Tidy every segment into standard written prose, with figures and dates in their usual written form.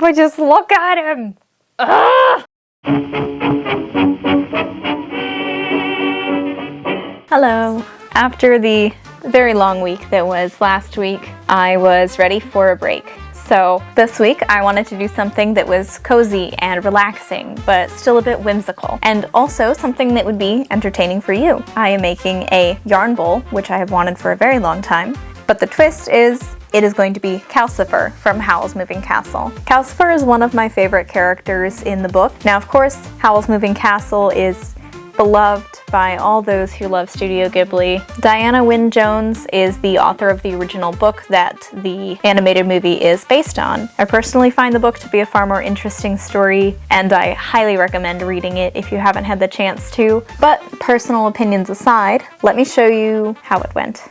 but just look at him! Ugh! Hello. After the very long week that was last week, I was ready for a break. So this week I wanted to do something that was cozy and relaxing, but still a bit whimsical, and also something that would be entertaining for you. I am making a yarn bowl, which I have wanted for a very long time, but the twist is it is going to be Calcifer from Howl's Moving Castle. Calcifer is one of my favorite characters in the book. Now, of course, Howl's Moving Castle is beloved by all those who love Studio Ghibli. Diana Wynne Jones is the author of the original book that the animated movie is based on. I personally find the book to be a far more interesting story, and I highly recommend reading it if you haven't had the chance to. But personal opinions aside, let me show you how it went.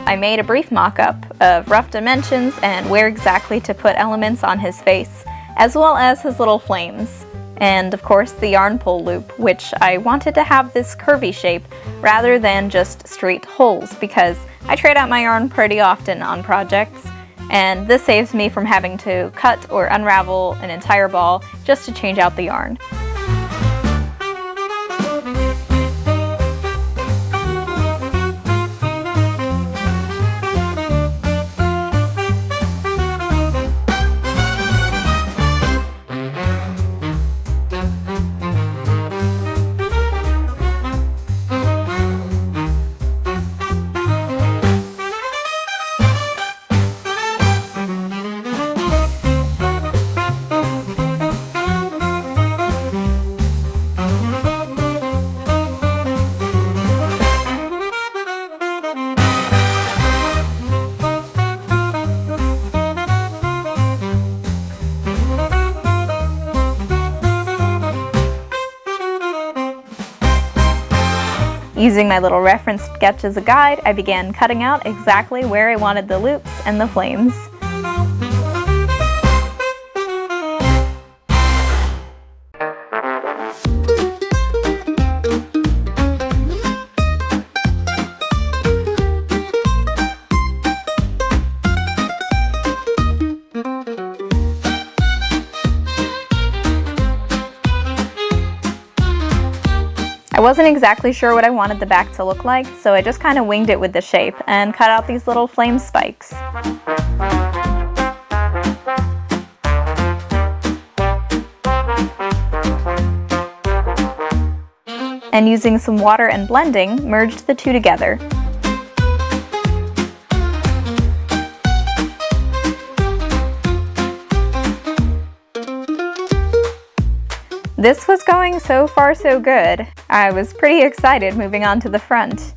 I made a brief mock-up of rough dimensions and where exactly to put elements on his face, as well as his little flames. And of course the yarn pull loop, which I wanted to have this curvy shape rather than just straight holes, because I trade out my yarn pretty often on projects, and this saves me from having to cut or unravel an entire ball just to change out the yarn. Using my little reference sketch as a guide, I began cutting out exactly where I wanted the loops and the flames. I wasn't exactly sure what I wanted the back to look like, so I just kind of winged it with the shape and cut out these little flame spikes. And using some water and blending, merged the two together. This was going so far so good. I was pretty excited moving on to the front.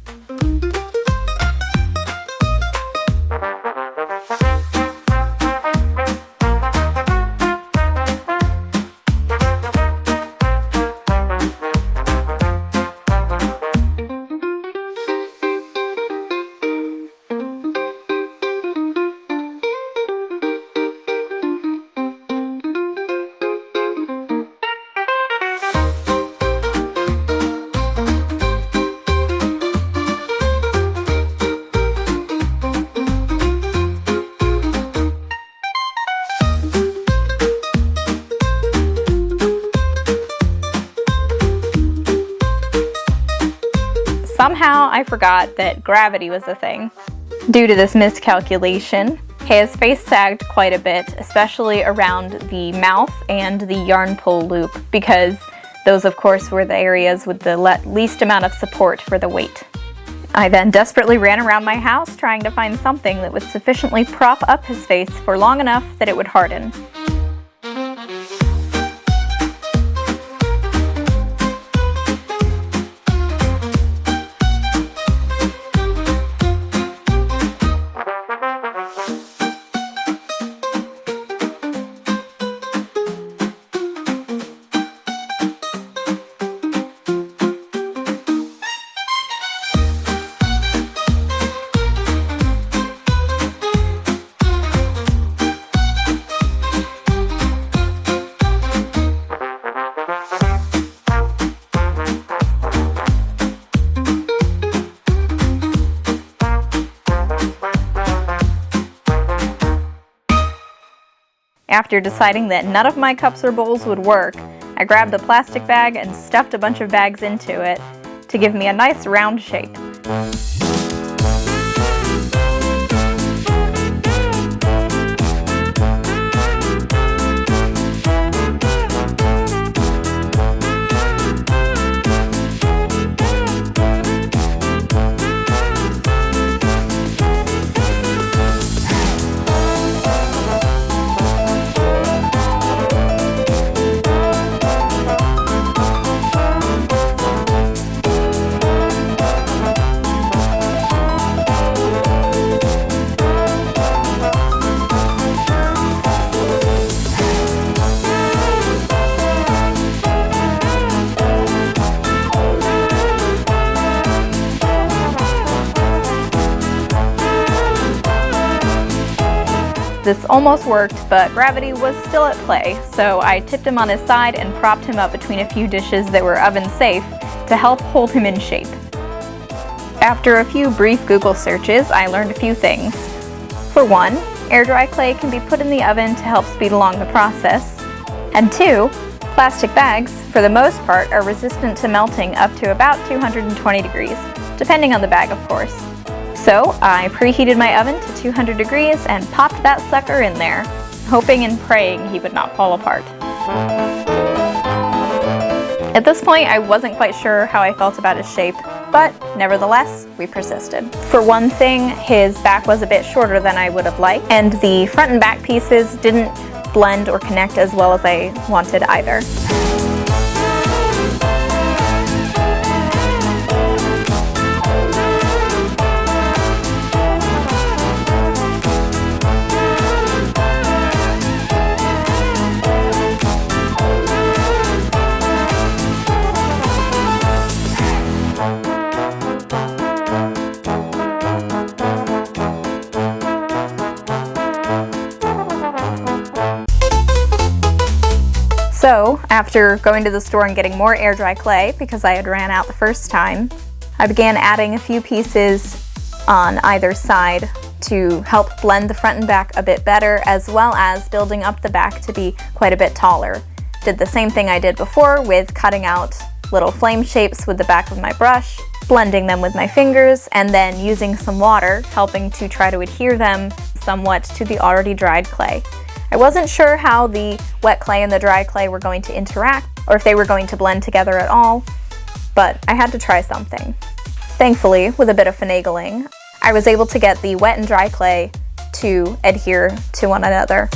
Somehow I forgot that gravity was a thing. Due to this miscalculation, his face sagged quite a bit, especially around the mouth and the yarn pull loop, because those of course were the areas with the least amount of support for the weight. I then desperately ran around my house trying to find something that would sufficiently prop up his face for long enough that it would harden. After deciding that none of my cups or bowls would work, I grabbed a plastic bag and stuffed a bunch of bags into it to give me a nice round shape. This almost worked, but gravity was still at play, so I tipped him on his side and propped him up between a few dishes that were oven safe to help hold him in shape. After a few brief Google searches, I learned a few things. For one, air dry clay can be put in the oven to help speed along the process. And two, plastic bags, for the most part, are resistant to melting up to about 220 degrees, depending on the bag, of course. So I preheated my oven to 200 degrees and popped that sucker in there, hoping and praying he would not fall apart. At this point, I wasn't quite sure how I felt about his shape, but nevertheless, we persisted. For one thing, his back was a bit shorter than I would have liked, and the front and back pieces didn't blend or connect as well as I wanted either. So, after going to the store and getting more air dry clay, because I had ran out the first time, I began adding a few pieces on either side to help blend the front and back a bit better, as well as building up the back to be quite a bit taller. Did the same thing I did before with cutting out little flame shapes with the back of my brush, blending them with my fingers, and then using some water, helping to try to adhere them somewhat to the already dried clay. I wasn't sure how the wet clay and the dry clay were going to interact, or if they were going to blend together at all, but I had to try something. Thankfully, with a bit of finagling, I was able to get the wet and dry clay to adhere to one another.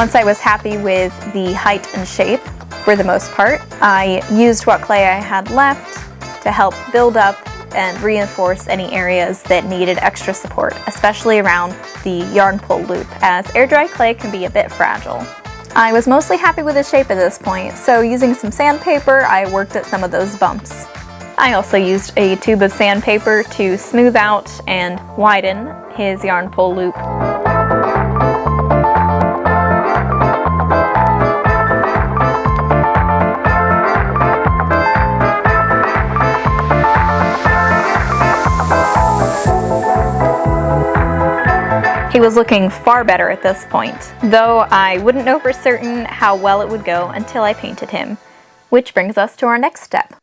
Once I was happy with the height and shape, for the most part, I used what clay I had left to help build up and reinforce any areas that needed extra support, especially around the yarn pull loop, as air dry clay can be a bit fragile. I was mostly happy with the shape at this point, so using some sandpaper, I worked at some of those bumps. I also used a tube of sandpaper to smooth out and widen his yarn pull loop. He was looking far better at this point, though I wouldn't know for certain how well it would go until I painted him. Which brings us to our next step.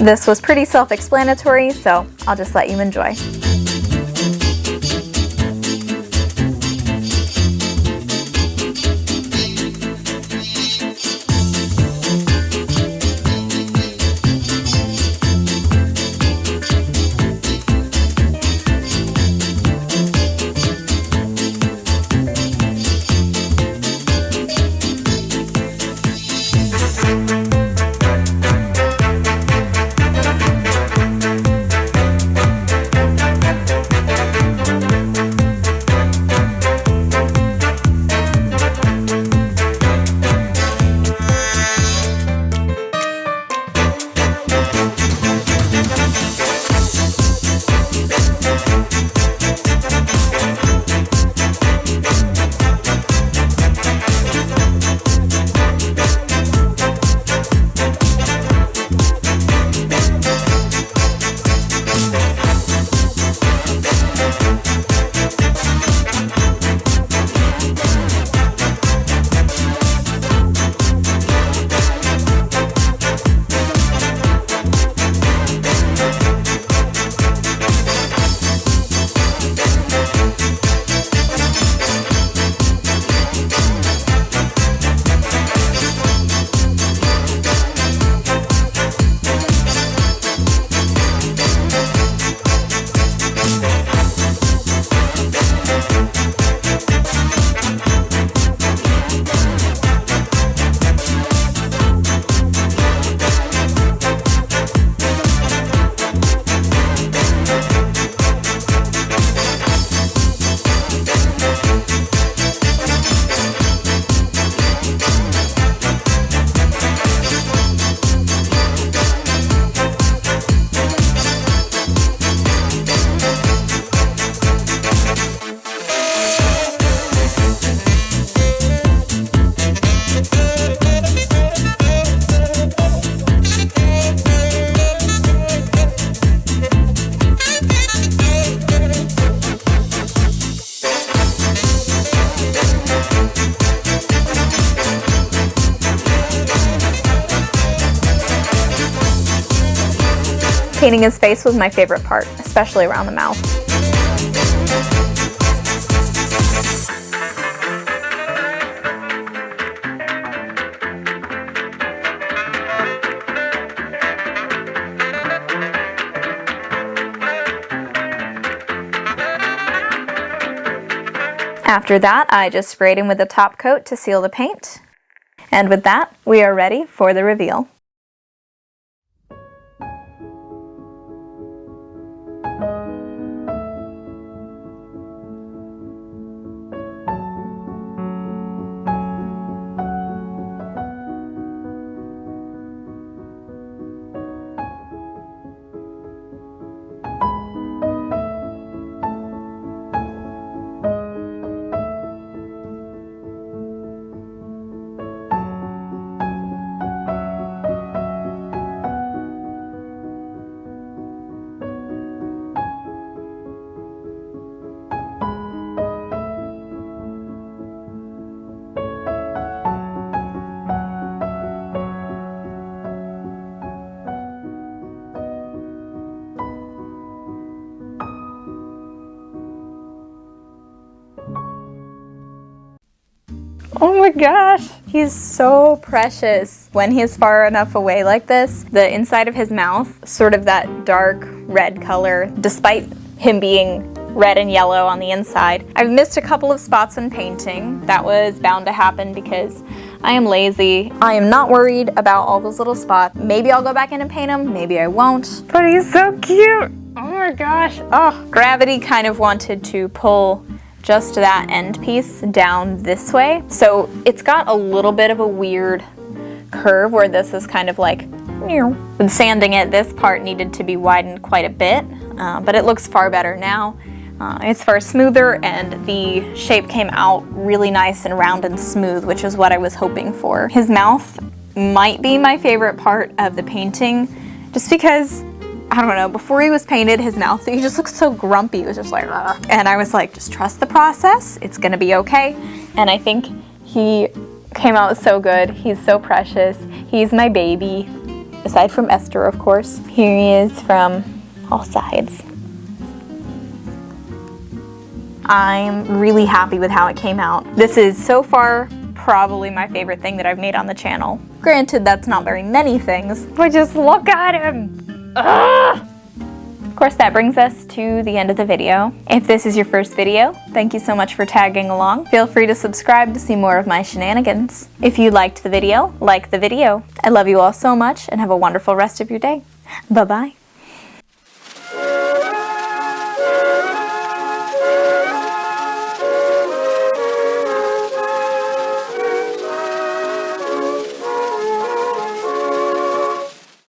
This was pretty self-explanatory, so I'll just let you enjoy. Painting his face was my favorite part, especially around the mouth. After that, I just sprayed him with a top coat to seal the paint. And with that, we are ready for the reveal. Oh my gosh, he's so precious. When he is far enough away like this, the inside of his mouth, sort of that dark red color, despite him being red and yellow on the inside. I've missed a couple of spots in painting. That was bound to happen because I am lazy. I am not worried about all those little spots. Maybe I'll go back in and paint him, maybe I won't. But he's so cute. Oh my gosh. Oh, gravity kind of wanted to pull just that end piece down this way. So it's got a little bit of a weird curve where this is kind of like, with sanding it, this part needed to be widened quite a bit, but it looks far better now. It's far smoother, and the shape came out really nice and round and smooth, which is what I was hoping for. His mouth might be my favorite part of the painting, just because, I don't know, before he was painted, his mouth, he just looked so grumpy. It was just like, ugh. And I was like, just trust the process. It's gonna be okay. And I think he came out so good. He's so precious. He's my baby, aside from Esther, of course. Here he is from all sides. I'm really happy with how it came out. This is so far probably my favorite thing that I've made on the channel. Granted, that's not very many things, but just look at him. Ugh! Of course, that brings us to the end of the video. If this is your first video, thank you so much for tagging along. Feel free to subscribe to see more of my shenanigans. If you liked the video, like the video. I love you all so much and have a wonderful rest of your day. Bye-bye.